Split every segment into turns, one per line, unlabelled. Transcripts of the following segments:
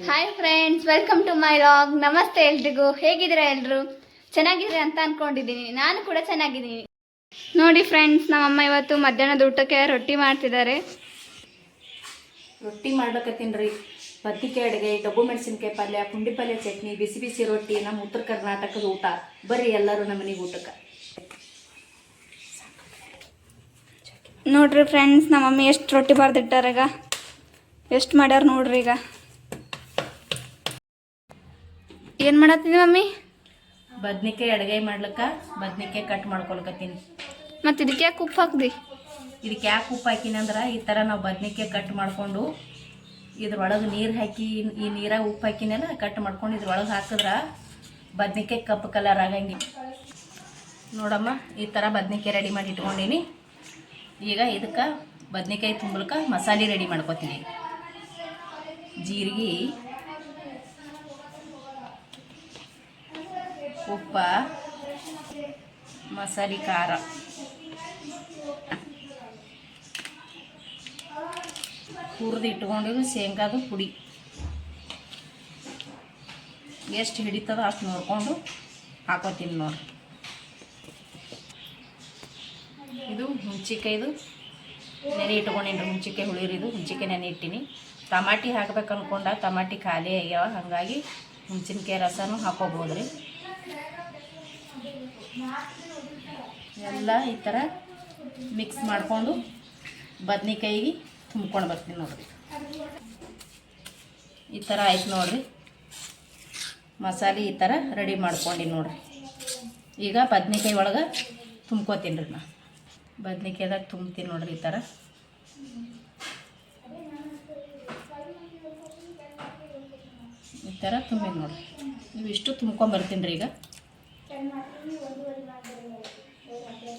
Hi friends, welcome to my vlog. ನಮಸ್ತೆ ಎಲ್ರಿಗೂ. ಹೇಗಿದ್ದೀರಾ ಎಲ್ಲರೂ? ಚೆನ್ನಾಗಿದ್ದೀರಾ ಅಂತ ಅಂದ್ಕೊಂಡಿದ್ದೀನಿ. ನಾನು ಕೂಡ ಚೆನ್ನಾಗಿದ್ದೀನಿ. ನೋಡಿ ಫ್ರೆಂಡ್ಸ್, ನಮ್ಮಮ್ಮ ಇವತ್ತು ಮಧ್ಯಾಹ್ನದ ಊಟಕ್ಕೆ ರೊಟ್ಟಿ ಮಾಡ್ತಿದ್ದಾರೆ.
ರೊಟ್ಟಿ ಮಾಡ್ಬೇಕತ್ತೀನ್ರಿ. ಬದ್ನಿಕಾಯಿ ಅಡುಗೆ, ಡಬ್ಬು ಮೆಣಸಿನ್ಕಾಯಿ ಪಲ್ಯ, ಪುಂಡಿ ಪಲ್ಯ, ಚಟ್ನಿ, ಬಿಸಿ ಬಿಸಿ ರೊಟ್ಟಿ. ನಮ್ಮ ಉತ್ತರ ಕರ್ನಾಟಕದ ಊಟ. ಬರ್ರಿ ಎಲ್ಲರೂ ನಮ್ಮ ಮನೆಗೆ ಊಟಕ್ಕೆ.
ನೋಡ್ರಿ ಫ್ರೆಂಡ್ಸ್, ನಮ್ಮಮ್ಮಿ ಎಷ್ಟು ರೊಟ್ಟಿ ಬರ್ದಿಟ್ಟಾರೀಗ. ಎಷ್ಟು ಮಾಡ್ಯಾರ ನೋಡ್ರಿ. ಈಗ ಏನು ಮಾಡತ್ತೀನಿ ಮಮ್ಮಿ?
ಬದ್ನಿಕಾಯಿ ಅಡುಗೆ ಮಾಡ್ಲಿಕ್ಕೆ ಬದ್ನಿಕಾಯಿ ಕಟ್ ಮಾಡ್ಕೊಳಕತ್ತೀನಿ.
ಮತ್ತು ಇದಕ್ಕೆ ಯಾಕೆ ಉಪ್ಪು ಹಾಕ್ದಿ?
ಇದಕ್ಕೆ ಯಾಕೆ ಉಪ್ಪು ಹಾಕಿನಿ ಅಂದ್ರೆ, ಈ ಥರ ನಾವು ಬದ್ನಿಕಾಯಿ ಕಟ್ ಮಾಡಿಕೊಂಡು ಇದ್ರೊಳಗೆ ನೀರು ಹಾಕಿ, ಈ ನೀರಾಗ ಉಪ್ಪು ಹಾಕಿನೆಲ್ಲ ಕಟ್ ಮಾಡ್ಕೊಂಡು ಇದ್ರೊಳಗೆ ಹಾಕಿದ್ರೆ ಬದ್ನಿಕಾಯಿ ಕಪ್ಪು ಕಲರ್ ಆಗಂಗಿ. ನೋಡಮ್ಮ, ಈ ಥರ ಬದ್ನಿಕಾಯಿ ರೆಡಿ ಮಾಡಿ ಇಟ್ಕೊಂಡೀನಿ. ಈಗ ಇದಕ್ಕೆ ಬದ್ನಿಕಾಯಿ ತುಂಬಲಿಕ್ಕೆ ಮಸಾಲೆ ರೆಡಿ ಮಾಡ್ಕೊತೀನಿ. ಜೀರಿಗೆ, ಉಪ್ಪ, ಮಸಾಲೆ ಖಾರ, ಹುರಿದು ಇಟ್ಕೊಂಡಿದ್ದು ಶೇಂಗಾದ ಪುಡಿ. ಎಷ್ಟು ಹಿಡಿತದ ಅಷ್ಟು ನೋಡಿಕೊಂಡು ಹಾಕೋತೀನಿ ನೋಡಿ. ಇದು ಹುಂಚಿಕಾಯ್ದು ನೆನೆ ಇಟ್ಕೊಂಡಿನಿ. ಹುಂಚಿಕಾಯಿ ಹುಳಿರಿದು ಹುಂಚಿಕಾಯಿ ನೆನೆ ಇಟ್ಟಿನಿ. ಟಮಾಟಿ ಹಾಕ್ಬೇಕು ಅಂದ್ಕೊಂಡ, ಟಮಾಟಿ ಖಾಲಿ ಆಗ್ಯಾವ. ಹಾಗಾಗಿ ಹುಂಚಿನಕಾಯಿ ರಸನೂ ಹಾಕೋಬೋದು ರೀ. ಎಲ್ಲ ಈ ಥರ ಮಿಕ್ಸ್ ಮಾಡಿಕೊಂಡು ಬದ್ನಿಕಾಯಿಗೆ ತುಂಬ್ಕೊಂಡು ಬರ್ತೀನಿ ನೋಡಿರಿ. ಈ ಥರ ಆಯ್ತು ನೋಡಿರಿ. ಮಸಾಲೆ ಈ ಥರ ರೆಡಿ ಮಾಡ್ಕೊಂಡು ನೋಡಿರಿ. ಈಗ ಬದ್ನಿಕಾಯಿ ಒಳಗೆ ತುಂಬ್ಕೋತೀನಿ ರೀ. ನಾನು ಬದ್ನಿಕಾಯ್ದಾಗ ತುಂಬ್ತೀನಿ ನೋಡಿರಿ. ಈ ಥರ ತುಂಬಿನಿ ನೋಡಿರಿ. ಇವಿಷ್ಟು ತುಂಬ್ಕೊಂಬರ್ತೀನಿ ರೀ. ಈಗ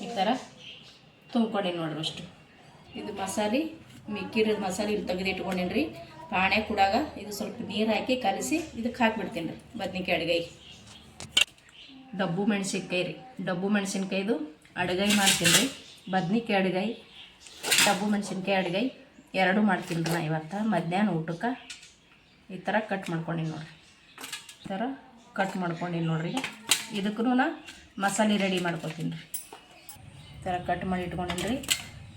ಈ ಥರ ತುಂಬ್ಕೊಂಡೀನಿ ನೋಡ್ರಿ ಅಷ್ಟು. ಇದು ಮಸಾಲೆ ಮಿಕ್ಕಿರೋದು ಮಸಾಲೆ ಇಲ್ಲಿ ತೆಗೆದು ಇಟ್ಕೊಂಡೀನಿ ರೀ. ಪಾಣೆ ಕುಡಾಗ ಇದು ಸ್ವಲ್ಪ ನೀರು ಹಾಕಿ ಕಲಸಿ ಇದಕ್ಕೆ ಹಾಕಿಬಿಡ್ತೀನಿ ರೀ ಬದ್ನಿಕಾಯಿ ಅಡುಗೆ. ಡಬ್ಬು ಮೆಣಸಿನ್ಕಾಯಿ ರೀ. ಡಬ್ಬು ಮೆಣಸಿನ್ಕಾಯ್ದು ಅಡುಗೆ ಮಾಡ್ತೀನಿ ರೀ. ಬದ್ನಿಕಾಯಿ ಅಡುಗೆ, ಡಬ್ಬು ಮೆಣಸಿನ್ಕಾಯಿ ಅಡುಗೆ ಎರಡೂ ಮಾಡ್ತೀನಿ ರೀ. ನಾ ಇವತ್ತು ಮಧ್ಯಾಹ್ನ ಊಟಕ್ಕೆ ಈ ಥರ ಕಟ್ ಮಾಡ್ಕೊಂಡೀನಿ ನೋಡಿರಿ. ಈ ಥರ ಕಟ್ ಮಾಡ್ಕೊಂಡೀನಿ ನೋಡಿರಿ. ಇದಕ್ಕೂ ನಾ ಮಸಾಲೆ ರೆಡಿ ಮಾಡ್ಕೊತೀನಿ ರೀ. ಈ ಥರ ಕಟ್ ಮಾಡಿ ಇಟ್ಕೊಂಡೀನಿ ರೀ.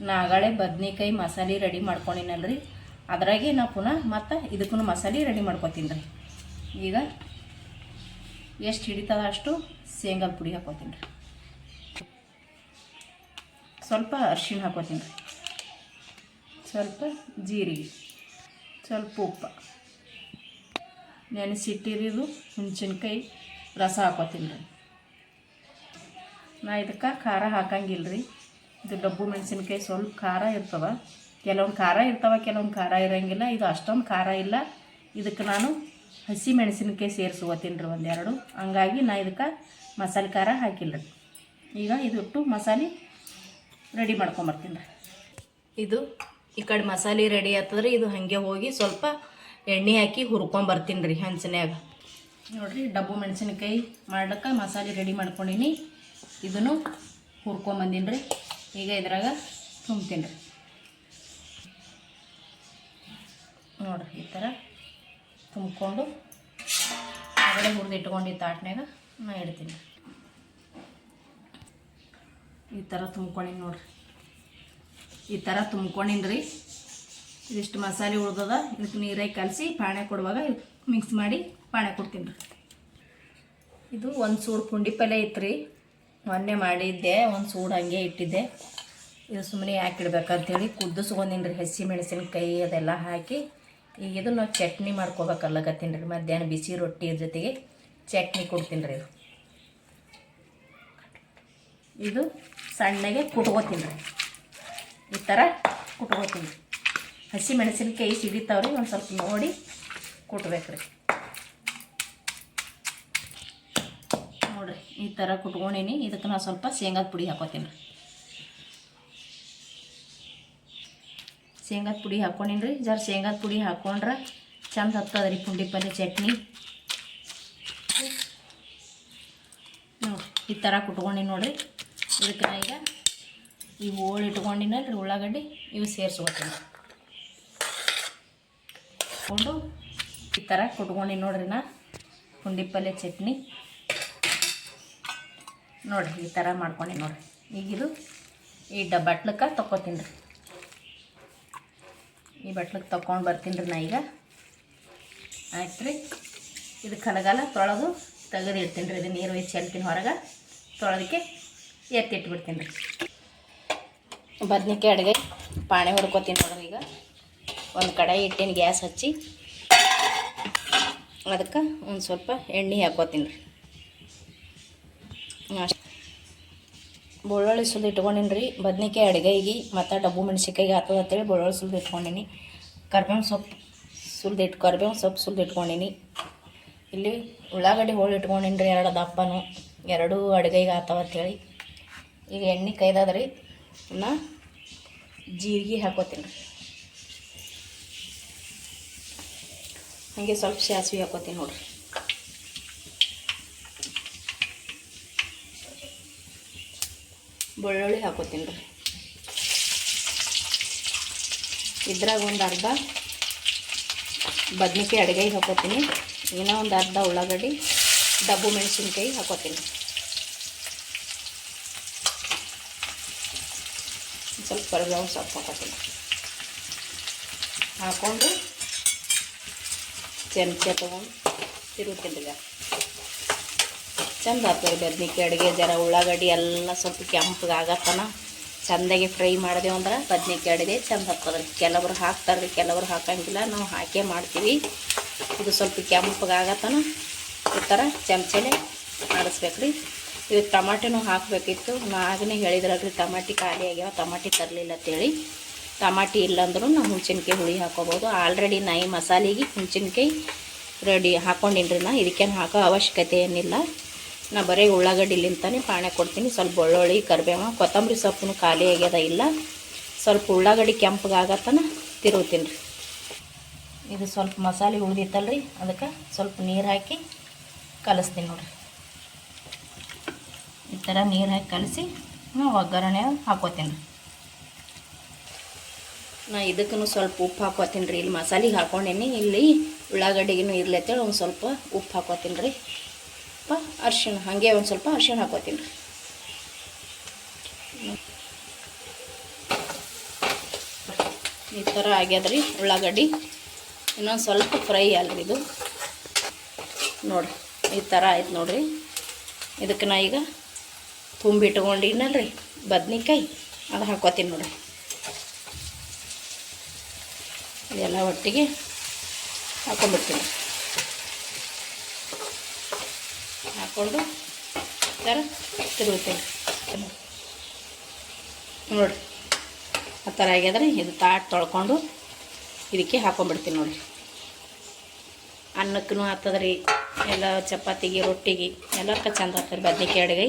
ನಾಗಳೆ ಬದ್ನಿಕಾಯಿ ಮಸಾಲೆ ರೆಡಿ ಮಾಡ್ಕೊಂಡಿನಲ್ರಿ, ಅದ್ರಾಗೆ ನಾ ಪುನಃ ಮತ್ತು ಇದಕ್ಕೂ ಮಸಾಲೆ ರೆಡಿ ಮಾಡ್ಕೊತೀನಿ ರೀ. ಈಗ ಎಷ್ಟು ಹಿಡಿತದ ಅಷ್ಟು ಶೇಂಗಾದ ಪುಡಿ ಹಾಕೋತೀನಿ ರೀ. ಸ್ವಲ್ಪ ಅರಿಶಿಣ ಹಾಕೋತೀನಿ ರೀ. ಸ್ವಲ್ಪ ಜೀರಿಗೆ, ಸ್ವಲ್ಪ ಉಪ್ಪು, ನೆನೆಸಿಟ್ಟಿರೋದು ಹುಣಸಿನ್ಕಾಯಿ ರಸ ಹಾಕೋತೀನಿ ರೀ. ನಾ ಇದಕ್ಕೆ ಖಾರ ಹಾಕಂಗಿಲ್ಲ ರೀ. ಇದು ಡಬ್ಬು ಮೆಣಸಿನ್ಕಾಯಿ ಸ್ವಲ್ಪ ಖಾರ ಇರ್ತವೆ. ಕೆಲವೊಂದು ಖಾರ ಇರ್ತವೆ, ಕೆಲವೊಂದು ಖಾರ ಇರೋಂಗಿಲ್ಲ. ಇದು ಅಷ್ಟೊಂದು ಖಾರ ಇಲ್ಲ. ಇದಕ್ಕೆ ನಾನು ಹಸಿ ಮೆಣಸಿನ್ಕಾಯಿ ಸೇರಿಸ್ಕೋತೀನಿ ರೀ ಒಂದೆರಡು. ಹಂಗಾಗಿ ನಾ ಇದಕ್ಕೆ ಮಸಾಲೆ ಖಾರ ಹಾಕಿಲ್ಲ ರೀ. ಈಗ ಇದಿಟ್ಟು ಮಸಾಲೆ ರೆಡಿ ಮಾಡ್ಕೊಂಬರ್ತೀನಿ ರೀ. ಇದು ಈ ಕಡೆ ಮಸಾಲೆ ರೆಡಿ ಆಗ್ತದ್ರಿ. ಇದು ಹಾಗೆ ಹೋಗಿ ಸ್ವಲ್ಪ ಎಣ್ಣೆ ಹಾಕಿ ಹುರ್ಕೊಂಬರ್ತೀನಿ ರೀ ಹಂಚಿನ್ಯಾಗ. ನೋಡಿರಿ, ಡಬ್ಬು ಮೆಣಸಿನ್ಕಾಯಿ ಮಾಡ್ಲಿಕ್ಕೆ ಮಸಾಲೆ ರೆಡಿ ಮಾಡ್ಕೊಂಡೀನಿ. ಇದನ್ನು ಹುರ್ಕೊಂಬಂದೀನಿ ರೀ. ಈಗ ಇದ್ರಾಗ ತುಂಬ್ತೀನಿ ರೀ. ನೋಡಿರಿ, ಈ ಥರ ತುಂಬ್ಕೊಂಡು ಹೊರಗಡೆ ಹುರಿದು ಇಟ್ಕೊಂಡು ತಾಟ್ನಾಗ ನಾ ಇಡ್ತೀನಿ. ಈ ಥರ ತುಂಬ್ಕೊಂಡಿನಿ ನೋಡಿರಿ. ಈ ಥರ ತುಂಬ್ಕೊಂಡಿನಿ ರೀ. ಇದಿಷ್ಟು ಮಸಾಲೆ ಉಳ್ದದ. ಇದಕ್ಕೆ ನೀರಾಗಿ ಕಲಸಿ ಪಾಣೆ ಕೊಡುವಾಗ ಮಿಕ್ಸ್ ಮಾಡಿ ಪಾಣೆ ಕೊಡ್ತೀನಿ ರೀ. ಇದು ಒಂದು ಸೂಡು ಪುಂಡಿ ಪಲ್ಯ ಇತ್ತು ರೀ. ಮೊನ್ನೆ ಮಾಡಿದ್ದೆ, ಒಂದು ಸೂಡು ಹಾಗೆ ಇಟ್ಟಿದ್ದೆ. ಇದು ಸುಮ್ಮನೆ ಹಾಕಿಡ್ಬೇಕಂತೇಳಿ ಕುದಿಸ್ಕೊಂಡೀನಿ ರೀ. ಹಸಿ ಮೆಣಸಿನ್ಕಾಯಿ ಅದೆಲ್ಲ ಹಾಕಿ ಈಗ ಇದು ನಾವು ಚಟ್ನಿ ಮಾಡ್ಕೋಬೇಕಲ್ಲಕತ್ತೀನಿ ರೀ. ಮಧ್ಯಾಹ್ನ ಬಿಸಿ ರೊಟ್ಟಿ ಜೊತೆಗೆ ಚಟ್ನಿ ಕೊಡ್ತೀನಿ ರೀ. ಇದು ಸಣ್ಣಗೆ ಕುಟ್ಕೋತೀನಿ ರೀ. ಈ ಥರ ಕುಟ್ಕೋತೀನಿ ರೀ. ಹಸಿ ಮೆಣಸಿನ್ಕಾಯಿ ಸಿಡಿತಾವ್ರಿ, ಒಂದು ಸ್ವಲ್ಪ ನೋಡಿ ಕುಟ್ಬೇಕು ರೀ. ನೋಡಿರಿ, ಈ ಥರ ಕುಟ್ಕೊಂಡೀನಿ. ಇದಕ್ಕೆ ನಾನು ಸ್ವಲ್ಪ ಶೇಂಗಾದ ಪುಡಿ ಹಾಕೋತೀನಿ ರೀ. ಶೇಂಗಾದ ಪುಡಿ ಹಾಕ್ಕೊಂಡೀನಿ ರೀ. ಜರ ಶೇಂಗಾದ ಪುಡಿ ಹಾಕ್ಕೊಂಡ್ರೆ ಚಂದ ಹತ್ತದ ರೀ ಪುಂಡಿ ಪಲ್ಯ ಚಟ್ನಿ. ನೋಡಿರಿ, ಈ ಥರ ಕುಟ್ಕೊಂಡಿ ನೋಡಿರಿ. ಇದಕ್ಕೆ ನಾ ಈಗ ಈ ಹೋಳು ಇಟ್ಕೊಂಡಿನಲ್ರಿ ಉಳ್ಳಾಗಡ್ಡಿ ಇವು ಸೇರಿಸ್ಕೊತೀನಿ. ಕೊಂಡು ಈ ಥರ ಕುಟ್ಕೊಂಡು ನೋಡ್ರಿ ನಾ ಪುಂಡಿ ಪಲ್ಯ ಚಟ್ನಿ ನೋಡಿರಿ ಈ ಥರ ಮಾಡ್ಕೊಂಡು ನೋಡಿರಿ. ಈಗಿದು ಈ ಬಟ್ಲಕ್ಕೆ ತೊಗೊತೀನಿ ರೀ. ಈ ಬಟ್ಲಕ್ಕೆ ತೊಗೊಂಡು ಬರ್ತೀನಿ ರೀ ನಾ ಈಗ. ಆಯ್ತು ರೀ. ಇದು ಕಲಗಾಲ ತೊಳೆದು ತೆಗೆದು ಇಡ್ತೀನಿ ರೀ. ಇದು ನೀರು ಒಯ್ದು ಚೆಲ್ತೀನಿ ಹೊರಗೆ. ತೊಳೆದಕ್ಕೆ ಎತ್ತಿಟ್ಬಿಡ್ತೀನಿ ರೀ. ಬದ್ನಿಕಾಯಿ ಅಡುಗೆ ಪಾಣೆ ಹೊಡ್ಕೊತೀನಿ ನೋಡ್ರಿ. ಈಗ ಒಂದು ಕಡಾಯಿ ಇಟ್ಟೀನಿ, ಗ್ಯಾಸ್ ಹಚ್ಚಿ ಅದಕ್ಕೆ ಒಂದು ಸ್ವಲ್ಪ ಎಣ್ಣೆ ಹಾಕ್ಕೋತೀನಿ ರೀ. ಅಷ್ಟು ಬೆಳ್ಳುಳ್ಳಿ ಸುಲಿದು ಇಟ್ಕೊಂಡೀನಿ ರೀ. ಬದ್ನಿಕಾಯಿ ಅಡುಗೆಗೆ ಮತ್ತು ಡಬ್ಬು ಮೆಣಸಿನ್ಕಾಯಿಗೆ ಆಗ್ತದೆ ಅಂತೇಳಿ ಬೆಳ್ಳುಳ್ಳಿ ಸುಲಿದು ಇಟ್ಕೊಂಡೀನಿ. ಕರ್ಬೇವಿನ ಸೊಪ್ಪು ಸುಲಿದು ಇಟ್ಕೊಂಡೀನಿ. ಇಲ್ಲಿ ಉಳ್ಳಾಗಡ್ಡಿ ಹೋಳು ಇಟ್ಕೊಂಡೀನಿ ರೀ, 2 ದಪ್ಪನು, 2 ಅಡುಗೆಗೆ ಆಗ್ತಾವ ಅಂತೇಳಿ. ಈಗ ಎಣ್ಣೆ ಕೈದಾದ್ರಿ ನಾ ಜೀರಿಗೆ ಹಾಕೋತೀನಿ ರೀ. ಹಾಗೆ ಸ್ವಲ್ಪ ಸಾಸಿವೆ ಹಾಕೋತೀನಿ ನೋಡಿರಿ. ಬೆಳ್ಳುಳ್ಳಿ ಹಾಕೋತೀನಿ ರೀ. ಇದ್ರಾಗ ಒಂದು ಅರ್ಧ ಬದ್ನಿಕಾಯಿ ಅಡುಗೆಗೆ ಹಾಕೋತೀನಿ. ಇನ್ನೂ ಒಂದು ಅರ್ಧ ಉಳ್ಳಾಗಡ್ಡಿ, ಡಬ್ಬು ಮೆಣಸಿನ್ಕಾಯಿ ಹಾಕೋತೀನಿ. ಸ್ವಲ್ಪ ಕರಿಬೇವು ಸೊಪ್ಪು ಹಾಕೋತೀನಿ. ಹಾಕ್ಕೊಂಡು ಚಮಚ ತೊಗೊಂಡು ತಿರುಗ್ತೀನಿ ಈಗ. ಚಂದ ಆಗ್ತದೆ ಬದ್ನಿಕಾಯಿ ಅಡುಗೆ. ಜರ ಉಳ್ಳಾಗಡ್ಡಿ ಎಲ್ಲ ಸ್ವಲ್ಪ ಕೆಂಪಗೆ ಆಗತ್ತನ ಚೆಂದಾಗಿ ಫ್ರೈ ಮಾಡಿದೆವು ಅಂದ್ರೆ ಬದ್ನಿಕಾಯಿ ಅಡುಗೆ ಚಂದ ಆಗ್ತದೆ. ಕೆಲವರು ಹಾಕ್ತಾರೆ ರೀ, ಕೆಲವರು ಹಾಕೋಂಗಿಲ್ಲ. ನಾವು ಹಾಕೇ ಮಾಡ್ತೀವಿ. ಇದು ಸ್ವಲ್ಪ ಕೆಂಪಗೆ ಆಗತ್ತನ ಈ ಥರ ಚಮಚನೇ ಆಡಿಸ್ಬೇಕು ರೀ. ಇದು ಟಮಾಟಿನೂ ಹಾಕಬೇಕಿತ್ತು. ಆಗಲೇ ಹೇಳಿದ್ರಲ್ರಿ ಟಮಾಟಿ ಖಾಲಿ ಆಗ್ಯಾವ, ಟಮಾಟಿ ತರಲಿಲ್ಲ ಅಂತೇಳಿ. ಟಮಾಟಿ ಇಲ್ಲಾಂದ್ರೂ ನಾವು ಹುಣ್ಸಿನ್ಕಾಯಿ ಹುಳಿ ಹಾಕೋಬೋದು. ಆಲ್ರೆಡಿ ನಾ ಈ ಮಸಾಲೆಗೆ ಹುಣ್ಸಿನ್ಕಾಯಿ ರೆಡಿ ಹಾಕ್ಕೊಂಡಿನಿ ರೀ. ನಾ ಇದಕ್ಕೇನು ಹಾಕೋ ಅವಶ್ಯಕತೆ ಏನಿಲ್ಲ. ನಾ ಬರೀ ಉಳ್ಳಾಗಡ್ಡಿಲಿಂತಾನೆ ಪಾಣೆ ಕೊಡ್ತೀನಿ. ಸ್ವಲ್ಪ ಬೆಳ್ಳುಳ್ಳಿ, ಕರಿಬೇವು, ಕೊತ್ತಂಬರಿ ಸೊಪ್ಪು ಖಾಲಿ ಆಗ್ಯದ ಇಲ್ಲ. ಸ್ವಲ್ಪ ಉಳ್ಳಾಗಡ್ಡಿ ಕೆಂಪಗೆ ಆಗತ್ತನ ತಿರುಗ್ತೀನಿ ರೀ. ಇದು ಸ್ವಲ್ಪ ಮಸಾಲೆ ಉಳಿದಿತ್ತಲ್ರಿ, ಅದಕ್ಕೆ ಸ್ವಲ್ಪ ನೀರು ಹಾಕಿ ಕಲಿಸ್ತೀನಿ ನೋಡಿರಿ. ಈ ಥರ ನೀರು ಹಾಕಿ ಕಲಸಿ ಒಗ್ಗರಣೆ ಹಾಕೋತೀನಿ. ನಾ ಇದಕ್ಕೂ ಸ್ವಲ್ಪ ಉಪ್ಪು ಹಾಕೋತೀನಿ ರೀ. ಇಲ್ಲಿ ಮಸಾಲೆಗೆ ಹಾಕೊಂಡೇನಿ, ಇಲ್ಲಿ ಉಳ್ಳಾಗಡ್ಡಿಗೂ ಇರ್ಲಿ ಅಂತೇಳಿ ಒಂದು ಸ್ವಲ್ಪ ಉಪ್ಪು ಹಾಕೋತೀನಿ ರೀ. ಅರ್ಶಿಣ ಹಾಗೆ ಒಂದು ಸ್ವಲ್ಪ ಅರ್ಶಿಣ ಹಾಕೋತೀನಿ ರೀ. ಈ ಥರ ಆಗ್ಯದ್ರಿ ಉಳ್ಳಾಗಡ್ಡಿ. ಇನ್ನೊಂದು ಸ್ವಲ್ಪ ಫ್ರೈ ಅಲ್ರಿ ಇದು ನೋಡಿರಿ. ಈ ಥರ ಆಯ್ತು ನೋಡಿರಿ. ಇದಕ್ಕೆ ನಾ ಈಗ ತುಂಬಿಟ್ಕೊಂಡಿನಲ್ರಿ ಬದ್ನಿಕಾಯಿ, ಅದು ಹಾಕೋತೀನಿ ನೋಡಿರಿ. ಇದೆಲ್ಲ ಒಟ್ಟಿಗೆ ಹಾಕೊಂಡ್ಬಿಡ್ತೀನಿ. ಹಾಕ್ಕೊಂಡು ಈ ಥರ ತಿರುಗ್ತೀನಿ ನೋಡಿರಿ. ಆ ಥರ ಆಗ್ಯದ್ರಿ. ಇದು ತಾಟ್ ತೊಳ್ಕೊಂಡು ಇದಕ್ಕೆ ಹಾಕೊಂಡ್ಬಿಡ್ತೀನಿ ನೋಡಿರಿ. ಅನ್ನಕ್ಕೂ ಆಗ್ತದ್ರಿ, ಎಲ್ಲ ಚಪಾತಿಗೆ, ರೊಟ್ಟಿಗೆ ಎಲ್ಲಕ್ಕೆ ಚಂದ ಆಗ್ತದೆ ಬದ್ನಿಕಾಯಿ ಅಡುಗೆ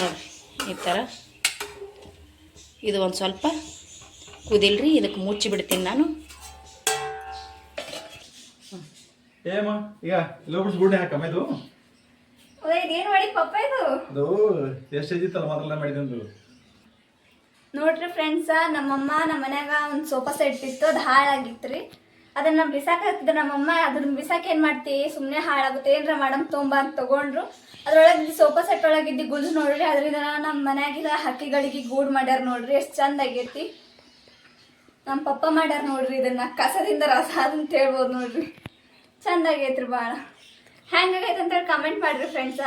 ನೋಡಿರಿ. ಈ ಥರ ಇದು ಒಂದು ಸ್ವಲ್ಪ ಕುದಿಲ್ರಿ, ಇದಕ್ಕೆ ಮುಚ್ಚಿ ಬಿಡ್ತೀನಿ ನಾನು.
ಏಮ್ಮ ಈಗ ಇಲ್ಲೊಬ್ರು ಗುಡ್ಡೆ ಹಾಕಮ್ಮ. ಇದು
ಇದೇನು ಮಾಡಿ ಪಪ್ಪ ಇದು?
ಅದು ಎಷ್ಟು ಇದ್ದಿತ್ತಲ್ಲ ಮೊದಲ ಮಾಡಿದಂದು
ನೋಡ್ರಿ ಫ್ರೆಂಡ್ಸ, ನಮ್ಮಮ್ಮ ನಮ್ಮ ಮನ್ಯಾಗ ಒಂದು ಸೋಫಾ ಸೆಟ್ ಇತ್ತು, ಅದು ಹಾಳಾಗಿತ್ತು ರೀ. ಅದನ್ನು ಬಿಸಾಕಿದ್ರೆ ನಮ್ಮಮ್ಮ ಅದನ್ನ ಬಿಸಾಕಿ ಏನು ಮಾಡ್ತೀವಿ, ಸುಮ್ಮನೆ ಹಾಳಾಗುತ್ತೆ ಏನರ ಮಾಡಮ್ ತೊಂಬ ಅಂತ ತೊಗೊಂಡ್ರು. ಅದ್ರೊಳಗೆ ಸೋಫಾ ಸೆಟ್ ಒಳಗಿದ್ದು ಗುಲ್ಸ್ ನೋಡ್ರಿ, ಅದರಿಂದ ನಮ್ಮ ಮನ್ಯಾಗಿರೋ ಹಕ್ಕಿಗಳಿಗೆ ಗೂಡು ಮಾಡ್ಯಾರ ನೋಡ್ರಿ. ಎಷ್ಟು ಚಂದ ಆಗೈತಿ. ನಮ್ಮ ಪಪ್ಪ ಮಾಡ್ಯಾರ ನೋಡ್ರಿ. ಇದನ್ನು ಕಸದಿಂದ ರಸ ಅಂತ ಹೇಳ್ಬೋದು ನೋಡ್ರಿ. ಚಂದ ಆಗೈತ್ರಿ ಭಾಳ. ಹೆಂಗಾಗೈತೆ ಅಂತೇಳಿ ಕಮೆಂಟ್ ಮಾಡಿರಿ ಫ್ರೆಂಡ್ಸ.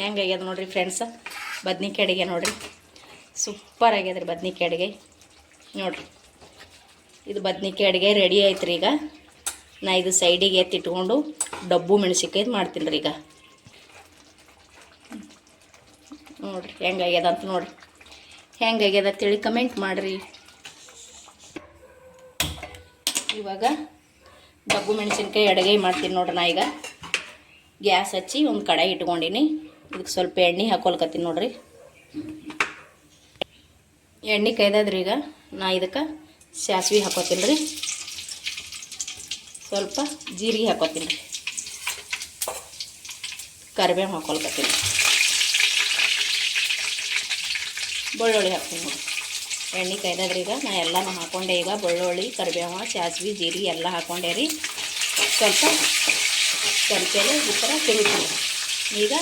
ಹೆಂಗಾಗ್ಯದ ನೋಡಿರಿ ಫ್ರೆಂಡ್ಸ ಬದ್ನಿಕಾಯಿ ಅಡುಗೆ ನೋಡಿರಿ. ಸೂಪರ್ ಆಗ್ಯದ್ರಿ ಬದ್ನಿಕಾಯಿ ಅಡುಗೆ ನೋಡಿರಿ. ಇದು ಬದ್ನಿಕಾಯಿ ಅಡುಗೆ ರೆಡಿ ಆಯ್ತು ರೀ. ಈಗ ನಾ ಇದು ಸೈಡಿಗೆ ಎತ್ತಿಟ್ಕೊಂಡು ಡಬ್ಬು ಮೆಣಸಿನ್ಕಾಯ್ದು ಮಾಡ್ತೀನಿ ರೀ. ಈಗ ನೋಡಿರಿ ಹೆಂಗಾಗ್ಯದ ಅಂತ ನೋಡಿರಿ. ಹೆಂಗಾಗ್ಯದ ಅಂತೇಳಿ ಕಮೆಂಟ್ ಮಾಡಿರಿ. ಇವಾಗ ಡಬ್ಬು ಮೆಣಸಿನ್ಕಾಯಿ ಅಡುಗೆ ಮಾಡ್ತೀನಿ ನೋಡ್ರಿ. ನಾ ಈಗ ಗ್ಯಾಸ್ ಹಚ್ಚಿ ಒಂದು ಕಡಾಯಿ ಇಟ್ಕೊಂಡಿನಿ. ಇದಕ್ಕೆ ಸ್ವಲ್ಪ ಎಣ್ಣೆ ಹಾಕೊಳ್ಕತ್ತೀನಿ ನೋಡ್ರಿ. ಎಣ್ಣೆ ಕೈದಾದ್ರಿ. ಈಗ ನಾ ಇದಕ್ಕೆ ಸಾಸಿವೆ ಹಾಕೋತೀನಿ ರೀ, ಸ್ವಲ್ಪ ಜೀರಿಗೆ ಹಾಕೋತೀನಿ ರೀ, ಕರಿಬೇವು ಹಾಕೊಳ್ಕತ್ತೀನಿ, ಬೆಳ್ಳುಳ್ಳಿ ಹಾಕ್ತೀನಿ ನೋಡಿ. ಎಣ್ಣೆ ಕಾಯ್ದದ್ರಿ ಈಗ ನಾ ಎಲ್ಲನೂ ಹಾಕ್ಕೊಂಡೆ. ಈಗ ಬೆಳ್ಳುಳ್ಳಿ, ಕರಿಬೇವು, ಸಾಸ್ವೆ, ಜೀರಿಗೆ ಎಲ್ಲ ಹಾಕ್ಕೊಂಡೆ ರೀ. ಸ್ವಲ್ಪ ಚಮಚಲ್ಲಿ ಈ ಥರ ತಿರುಗ್ತೀನಿ. ಈಗ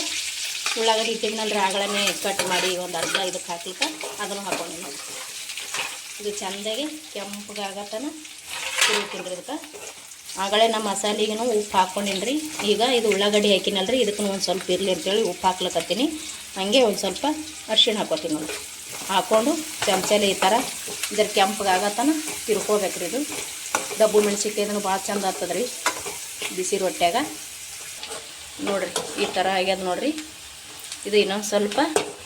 ಉಳ್ಳಾಗಡ್ಡಿ ಇಟ್ಟಿದ್ನಲ್ರಿ ಆಗಳನ್ನೇ ಕಟ್ ಮಾಡಿ ಒಂದು ಅರ್ಧ ಇದಕ್ಕೆ ಹಾಕ್ಲಿಕ್ಕೆ ಅದನ್ನು ಹಾಕ್ಕೊಂಡಿನಿ. ಇದು ಚೆಂದಾಗಿ ಕೆಂಪಗಾಗತ್ತನ ತಿರುಗ್ತೀನಿ ರೀ. ಇದಕ್ಕೆ ಆಗಳೇ ನಮ್ಮ ಮಸಾಲೆಗೂ ಉಪ್ಪು ಹಾಕ್ಕೊಂಡಿನಿ ರೀ. ಈಗ ಇದು ಉಳ್ಳಾಗಡ್ಡಿ ಹಾಕಿನಲ್ರಿ, ಇದಕ್ಕೂ ಒಂದು ಸ್ವಲ್ಪ ಇರಲಿ ಅಂತೇಳಿ ಉಪ್ಪು ಹಾಕ್ಲಕತ್ತೀನಿ. ಹಾಗೆ ಒಂದು ಸ್ವಲ್ಪ ಅರಿಶಿಣ ಹಾಕ್ಕೊತೀನಿ ನೋಡಿ. ಹಾಕ್ಕೊಂಡು ಚಮಚಲ್ಲಿ ಈ ಥರ ಇದ್ರ ಕೆಂಪಗಾಗತ್ತನ ತಿರ್ಕೋಬೇಕು ರೀ. ಇದು ಡಬ್ಬು ಮೆಣಸಿನ್ಕಾಯಿ ಭಾಳ ಚಂದ ಆಗ್ತದೆ ರೀ ಬಿಸಿ ರೊಟ್ಯಾಗ. ನೋಡಿರಿ ಈ ಥರ ಆಗ್ಯದ ನೋಡಿರಿ. ಇದು ಇನ್ನೊಂದು ಸ್ವಲ್ಪ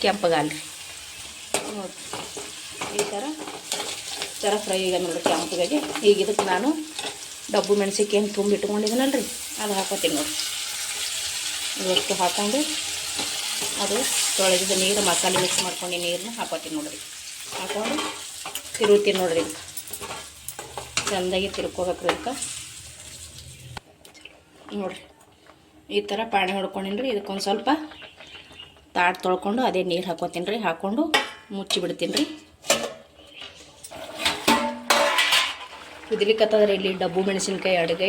ಕೆಂಪಗಾಲ್ರಿ ನೋಡಿರಿ. ಈ ಥರ ಫ್ರೈ ಆಗ್ಯದ ನೋಡಿರಿ ಕೆಂಪಗಾಗಿ. ಈಗ ಇದಕ್ಕೆ ನಾನು ಡಬ್ಬು ಮೆಣಸಿನ್ಕಾಯಿ ತುಂಬಿಟ್ಕೊಂಡಿದ್ದೀನಲ್ರಿ ಅದು ಹಾಕೋತೀನಿ ನೋಡಿ. ಇವತ್ತು ಹಾಕ್ಕೊಂಡು ಅದು ತೊಳೆದಿದ್ದ ನೀರು ಮಸಾಲೆ ಮಿಕ್ಸ್ ಮಾಡ್ಕೊಂಡು ನೀರನ್ನ ಹಾಕೋತೀನಿ ನೋಡಿರಿ. ಹಾಕ್ಕೊಂಡು ತಿರುಗ್ತೀನಿ ನೋಡಿರಿ. ಇದಕ್ಕೆ ಚೆಂದಾಗಿ ತಿರ್ಕೋಬೇಕು ರೀ. ಇದಕ್ಕೆ ನೋಡಿರಿ ಈ ಥರ ಪಾಣಿ ಹೊಡ್ಕೊಂಡಿನಿ ರೀ. ಇದಕ್ಕೊಂದು ಸ್ವಲ್ಪ ತಾಟ್ ತೊಳ್ಕೊಂಡು ಅದೇ ನೀರು ಹಾಕೋತೀನಿ ರೀ. ಹಾಕ್ಕೊಂಡು ಮುಚ್ಚಿಬಿಡ್ತೀನಿ ರೀ. ಕುದಿಲಿಕ್ಕತ್ತದ್ರಿ ಇಲ್ಲಿ ಡಬ್ಬು ಮೆಣಸಿನ್ಕಾಯಿ ಅಡುಗೆ.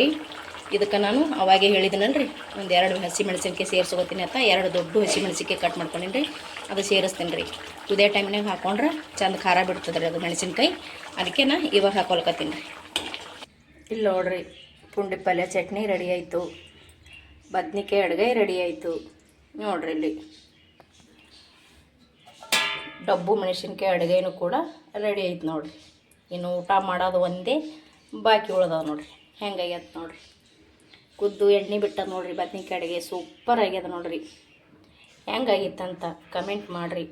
ಇದಕ್ಕೆ ನಾನು ಅವಾಗೇ ಹೇಳಿದ್ದೀನಲ್ರಿ, ಒಂದು 2 ಹಸಿ ಮೆಣಸಿನ್ಕಾಯಿ ಸೇರಿಸ್ಕೋತೀನಿ ಅಂತ 2 ದೊಡ್ಡ ಹಸಿ ಮೆಣಸಿನ್ಕಾಯಿ ಕಟ್ ಮಾಡ್ಕೊಂಡಿನಿ ರೀ. ಅದು ಸೇರಿಸ್ತೀನಿ ರೀ. ಕುದಿಯೋ ಟೈಮ್ನಾಗ ಹಾಕೊಂಡ್ರೆ ಚಂದ ಖಾರ ಬಿಡ್ತದೆ ರೀ ಅದು ಮೆಣಸಿನ್ಕಾಯಿ. ಅದಕ್ಕೆ ನಾ ಇವಾಗ ಹಾಕೊಳ್ಕತ್ತೀನಿ ರೀ. ಇಲ್ಲಿ ನೋಡಿರಿ ಪುಂಡಿ ಪಲ್ಯ ಚಟ್ನಿ ರೆಡಿ ಆಯಿತು. ಬದ್ನಿಕಾಯಿ ಅಡುಗೆ ರೆಡಿ ಆಯಿತು ನೋಡಿರಿ. ಇಲ್ಲಿ ಡಬ್ಬು ಮೆಣಸಿನ್ಕಾಯಿ ಅಡುಗೆನೂ ಕೂಡ ರೆಡಿ ಆಯ್ತು ನೋಡಿರಿ. ಇನ್ನು ಊಟ ಮಾಡೋದು ಒಂದೇ ಬಾಕಿ ಉಳ್ದಾವ ನೋಡಿರಿ. ಹೆಂಗಾಗ್ಯದ ನೋಡಿರಿ. ಕುದ್ದು ಎಣ್ಣೆ ಬಿಟ್ಟದ ನೋಡಿರಿ. ಬದ್ನಿಕಾಯಿ ಅಡುಗೆ ಸೂಪರ್ ಆಗ್ಯದ ನೋಡಿರಿ. ಹೆಂಗಾಗಿತ್ತಂತ ಕಮೆಂಟ್ ಮಾಡಿರಿ.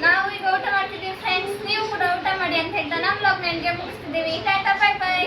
ನಾವು ಈಗ ಊಟ ಮಾಡ್ತಿದ್ದೀವಿ ಫ್ರೆಂಡ್ಸ್. ನೀವು ಕೂಡ ಊಟ ಮಾಡಿ ಅಂತ ಹೇಳ್ತಾ ನಮ್ಮ ಬ್ಲಾಗ್ ನನಗೆ ಮುಗಿಸ್ತಿದ್ದೀವಿ. Tata bye bye.